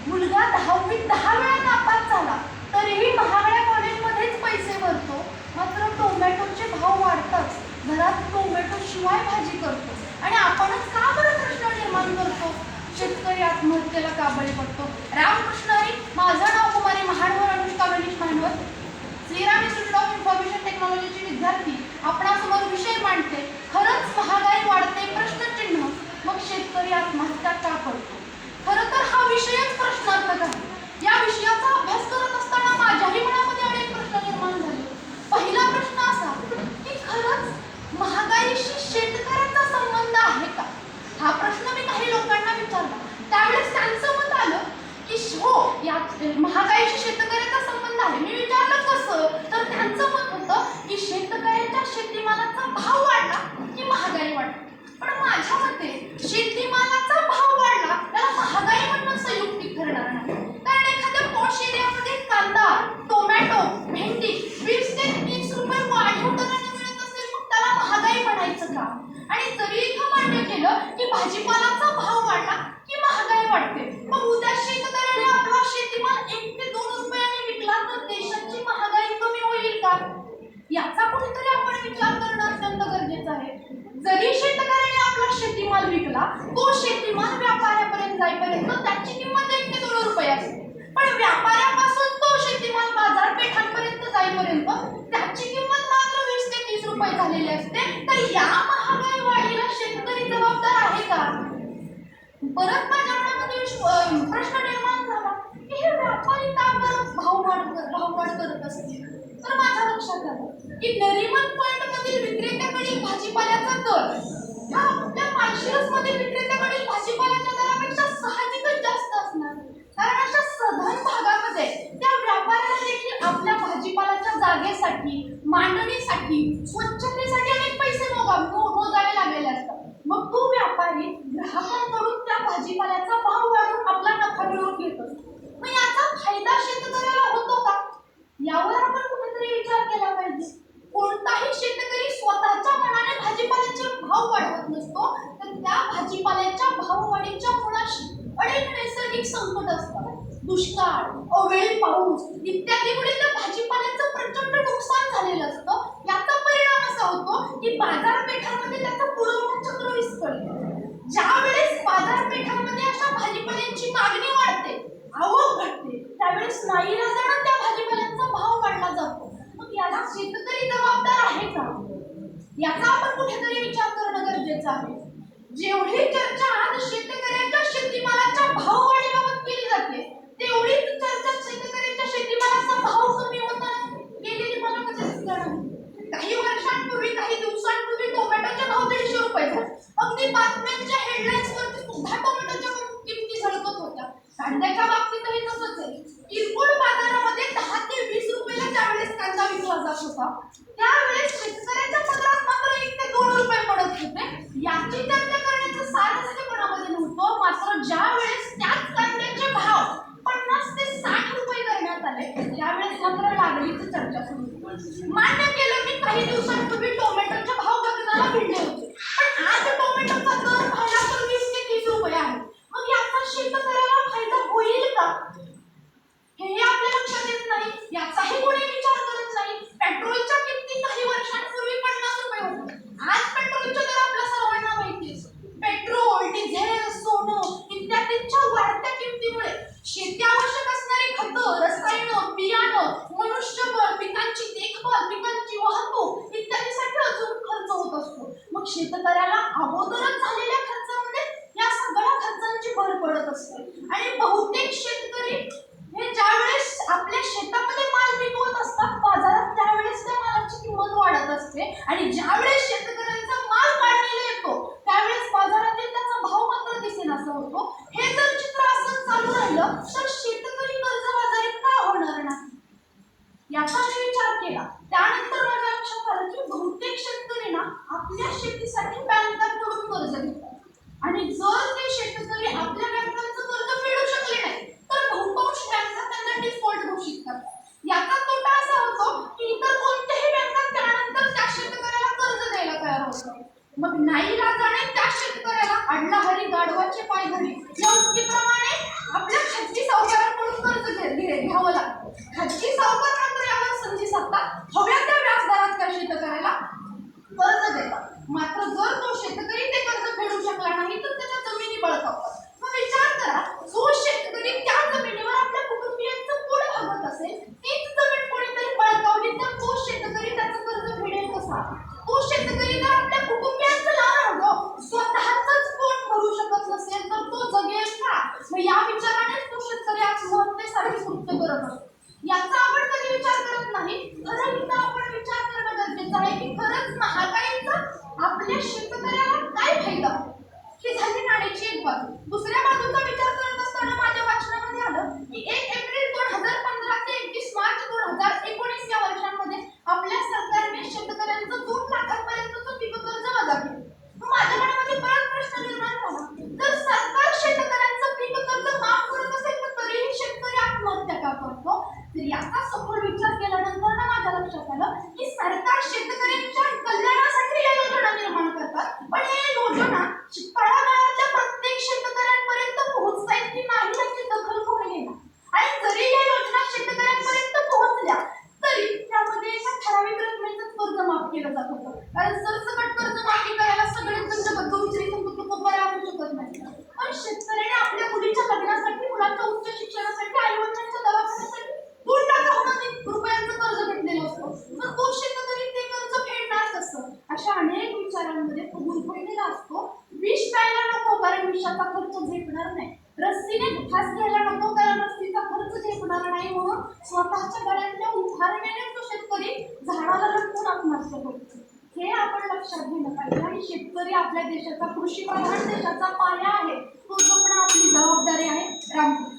मुलगा 10वीत 10 वेळा नापास झाला तरीही महागड्या कॉलेजमध्येच पैसे भरतो, मात्र टोमॅटोचे भाव वाढतात, घरात टोमॅटो शिवाय भाजी करतो. आणि आपणच का बरं प्रश्न निर्माण करतो? शेतकरी आत्महत्येला का बळी पडतो? रामकृष्ण हरी. माझं नाव कुमारी Mahadwar Anushka Ganesh Bhandwat, Shriram institute of information टेक्नॉलॉजीची विद्यार्थी आपणासमोर विषय मांडते. खरंच महागाई वाढते प्रश्नचिन्ह, मग शेतकरी आत्महत्या का करतो? खरं तर हा विषयच प्रश्नार्थक आहे. या विषयाचा अभ्यास करत असताना माझ्याही मनामध्ये अनेक प्रश्न निर्माण झाले. पहिला प्रश्न असा की खरंच महागाईशी शेतकऱ्याचा संबंध आहे का? हा प्रश्न मी काही लोकांना विचारला. त्यावेळेस त्यांचं मत आलं की हो, या महागाईशी शेतकऱ्याचा संबंध आहे. मी विचारलं कसं, तर त्यांचं मत होतं की शेतकऱ्याच्या शेतीमालाचा भाव वाढला की महागाई वाढली. पण माझ्या मते शेतीमालाचा भाव वाढला त्याला महागाई म्हणणं संयुक्तिक ठरणार नाही. कारण एखाद्या पॉश एरियामध्ये कांदा, टोमॅटो, भेंडी 20 ते 30 रुपये वाढीव दराने मिळत असेल, मग त्याला महागाई म्हणायचं का? आणि जरी इथं मान्य केलं की भाजीपालाचा भाव वाढला की महागाई वाढते, मग उद्या शेतकऱ्याने आपला शेतीमाल 1 ते 2 रुपयाने विकला तर देशाची महागाई कमी होईल का? याचा कुठेतरी आपण विचार करणं अत्यंत गरजेचं आहे. जरी शेतकऱ्याने आपला शेतीमाल विकला, तो शेतीमाल व्यापाऱ्यापर्यंत जाईपर्यंत त्याची किंमत 1 ते 2 रुपये असते. पण व्यापाऱ्यापासून तो शेतीमाल बाजारपेठांपर्यंत जाईपर्यंत त्याची किंमत मात्र 20 ते 30 रुपये झालेली असते. तर या महागाई वाढीला शेतकरी जबाबदार आहे का? परत माझ्या मनामध्ये प्रश्न निर्माण झाला की हे व्यापारी का बरं भाव वाढ करत असतील? तर माझ्या लक्षात आलं की नरिमन पॉइंट मधील विक्रेत्याकडील भाजीपाल्याचा दर हा आपल्या माळशिरस मधील विक्रेत्याकडील भाजीपाल्याच्या दरापेक्षा साहजिकच जास्त असणार. कारण अशा सधन भागामध्ये त्या व्यापाऱ्याला देखील आपल्या भाजीपाल्याच्या जागेसाठी, मांडणीसाठी, स्वच्छतेसाठी अनेक पैसे मोजावे लागलेले असतात. मग तो व्यापारी ग्राहकांकडून त्या भाजीपाल्याचा भाव वाढवून आपला नफा मिळवून घेत असतो. मग याचा फायदा शेतकऱ्याला होतो का? यावर आपण कुठेतरी विचार केला पाहिजे. कोणताही शेतकरी स्वतःच्या मनाने भाजीपाल्याचे भाव वाढवत नसतो, तर त्या भाजीपाल्याच्या भाववाढीच्या मुळाशी अनेक नैसर्गिक संकट असतात. दुष्काळ, अवेळी पाऊस इत्यादीमुळे त्या भाजीपाल्याचं प्रचंड नुकसान झालेलं असतं. याचा परिणाम असा होतो की बाजारपेठांमध्ये त्याचं पुरवठा चक्र विस्कळतं. ज्या वेळेस बाजारपेठांमध्ये अशा भाजीपाल्यांची मागणी वाढते, आवक घटते, त्यावेळेस नाईलाजाने त्या भाजीपाल्यांचा भाव वाढला जातो. मग याला शेतकरी जबाबदार आहे का? याचा आपण कुठेतरी विचार करणं गरजेचं आहे. जेवढी चर्चा आज शेतकऱ्याच्या शेतीमालाच्या भाववाढीबाबत केली जाते, तेवढीच चर्चा शेतकऱ्याच्या शेतीमालाचा भाव कमी होताना गेलेली मला कधीच दिसणार नाही. काही वर्षांपूर्वी, काही दिवसांपूर्वी टोमॅटोचे भाव 150 रुपये झाले. अगदी बातम्यांच्या हेडलाईन्सवरती सुद्धा टोमॅटोच्या किमती झळकत होत्या. कांद्याच्या बाबतीतही तसंच आहे. किरकोळ बाजारामध्ये 10 ते 20 रुपयाला ज्यावेळेस कांदा विकला जात होता, त्यावेळेस शेतकऱ्याच्या पदरात मात्र 1 ते 2 रुपये पडत होते. याची चर्चा करण्याचं सारस्य कोणामध्ये नव्हतं. मात्र ज्या वेळेस त्याच कांद्याचे भाव 50 ते 60 रुपये करण्यात आले, त्यावेळेस मात्र लागलीच चर्चा सुरू झाली. मान्य केलं की काही दिवसांपूर्वी टोमॅटोचे भाव गगनाला भिडले होते, पण आज टोमॅटोचा दर पाहिला तर 20 ते 30 रुपये आहे. मग याचा शेतकऱ्याला फायदा होईल का, हे आपल्या लक्षात येत नाही. याचाही कोणी विचार करत नाही. पेट्रोलच्या किमती काही वर्षांपूर्वी 50 रुपये होत्या. आज पेट्रोलचे दर आपल्या सर्वांना माहितीच. पेट्रोल, डिझेल, सोनं इत्यादींच्या वाढत्या किमतीमुळे शेती आवश्यक असणारी खतं, रसायनं, बियाणं, मनुष्यबळ, पिकांची देखभाल, पिकांची वाहतूक इत्यादीसाठी अजून खर्च होत असतो. मग शेतकऱ्याला अगोदरच झालेल्या खर्चामध्ये या सगळ्या खर्चांची भर पडत असते. आणि बहुतेक शेतकरी हे ज्यावेळेस आपल्या शेतामध्ये माल विकवत असतात बाजारात, त्यावेळेस त्या मालाची किंमत वाढत असते. आणि ज्यावेळेस शेतकऱ्यांचा माल काढलेला येतो, त्यावेळेस बाजारातील त्याचा भाव मात्र दिसेनासा होतो. हे जर चित्र असं चालू राहिलं तर शेतकरी कर्जबाजारी का होणार नाही? याचा मी विचार केला. त्यानंतर माझ्या लक्षात आलं की बहुतेक शेतकरी ना आपल्या शेतीसाठी बँकांकडून कर्ज घेतात. आणि जर ते शेतकरी आपल्या बँकांचं कर्ज फेडू शकले नाही, तर बहुतांश बँका त्यांना डिफॉल्ट घोषित करतात. याचा तोटा असा होतो की इतर कोणत्याही बँका त्यानंतर त्या शेतकऱ्याला कर्ज द्यायला तयार होतात. मग नाईलाजाने त्या शेतकऱ्याला अडला हरी गाढवाचे पाय धरी या उक्तीप्रमाणे आपल्या खाजगी मग या विचारानेच तो शेतकरी आत्महत्येसारखी कृत्य करत असतो. याचा आपण कधी विचार करत नाही. खरं इथं आपण विचार करणं गरजेचं आहे की खरंच महागाईचा आपल्या शेतकऱ्याला काय फायदा. ही झाली नाण्याची एक बाजू. दुसऱ्या बाजूचा विचार करत असताना माझ्या वाचनामध्ये आलं की 1 एप्रिल 2015 ते 31 मार्च 2019 या वर्षांमध्ये आपल्या सरकारने शेतकऱ्यांचं 2 लाखांपर्यंतचं पीक कर्ज वजा केलं. मग माझ्या मनामध्ये परत प्रश्न निर्माण झाला, जर सरकार शेतकऱ्यांचं पीक कर्ज माफ करत असेल तर तरीही शेतकरी आत्महत्या का करतो. तर याचा सखोल विचार केल्यानंतर माझ्या लक्षात आलं की सरकार शेतकऱ्यांच्या कल्याणासाठी या योजना निर्माण करतात, पण या योजना तळागाळातल्या प्रत्येक शेतकऱ्यांपर्यंत पोहोचतायत की नाही याची दखल कोणी घेणार. आणि जरी या योजना शेतकऱ्यांपर्यंत पोहोचल्या तरी त्यामध्ये एका ठराविक रकमेचं कर्ज माफ केलं जात होतं. कारण सरसकट कर्ज माफी करायला सगळेच जण गौरीचे संपत्ती बरे आणू शकत नाही. पण शेतकऱ्याने आपल्या मुलीच्या लग्नासाठी, मुलाच्या उच्च शिक्षणासाठी, आईवडिलांच्या दवाखान्यासाठी 2 लाख रुपयांचं कर्ज घेतलेलं असतं. तर तो शेतकरी ते कर्ज फेडणार कसं. अशा अनेक विचारांमध्ये तो गुरफटलेला असतो. विष प्यायला नको कारण विषाचा खर्च झेपणार नाही. रस्सीने फास घ्यायला नको कारण रस्सीचा खर्च झेपणार नाही. म्हणून स्वतःच्या गळ्यातल्या उदाहरणाने तो शेतकरी झाडाला लटकून आत्महत्या करतो. हे आपण लक्षात घेणं पाहिजे. आणि शेतकरी आपल्या देशाचा, कृषीप्रधान देशाचा पाया आहे. तो जपणं आपली जबाबदारी आहे. रामकृष्ण.